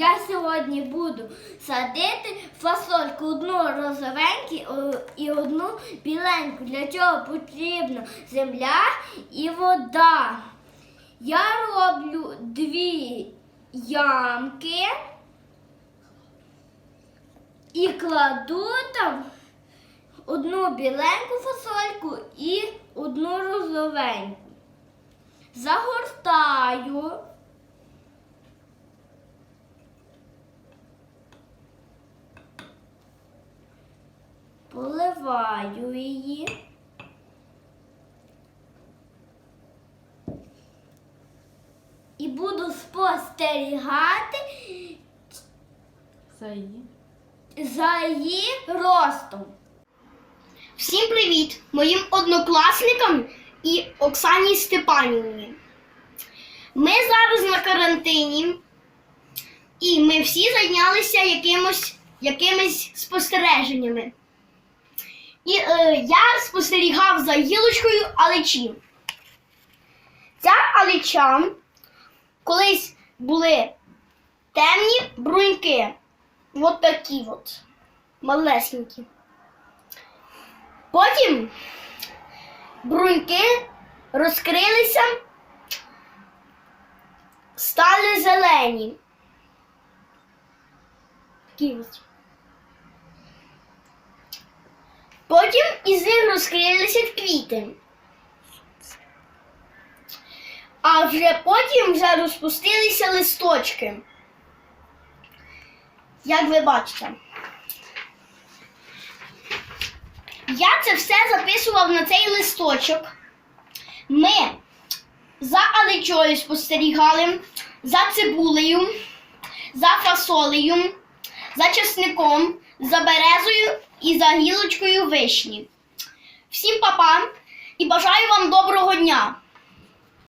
Я сьогодні буду садити фасольку, одну розовеньку і одну біленьку. Для цього потрібна земля і вода. Я роблю 2 ямки і кладу там одну біленьку фасольку і одну розовеньку. Загортаю. Поливаю її. І буду спостерігати за її ростом. Всім привіт моїм однокласникам і Оксані Степанівні. Ми зараз на карантині і ми всі зайнялися якимись спостереженнями. І я спостерігав за гілочкою алечі. Ця алеча колись були темні бруньки. От такі от, малесенькі. Потім бруньки розкрилися, стали зелені. Такі от. Потім із них розкрилися квіти. А потім розпустилися листочки. Як ви бачите. Я це все записував на цей листочок. Ми за алечою спостерігали, за цибулею, за фасолею, за часником, за березою і за гілочкою вишні. Всім па-па і бажаю вам доброго дня!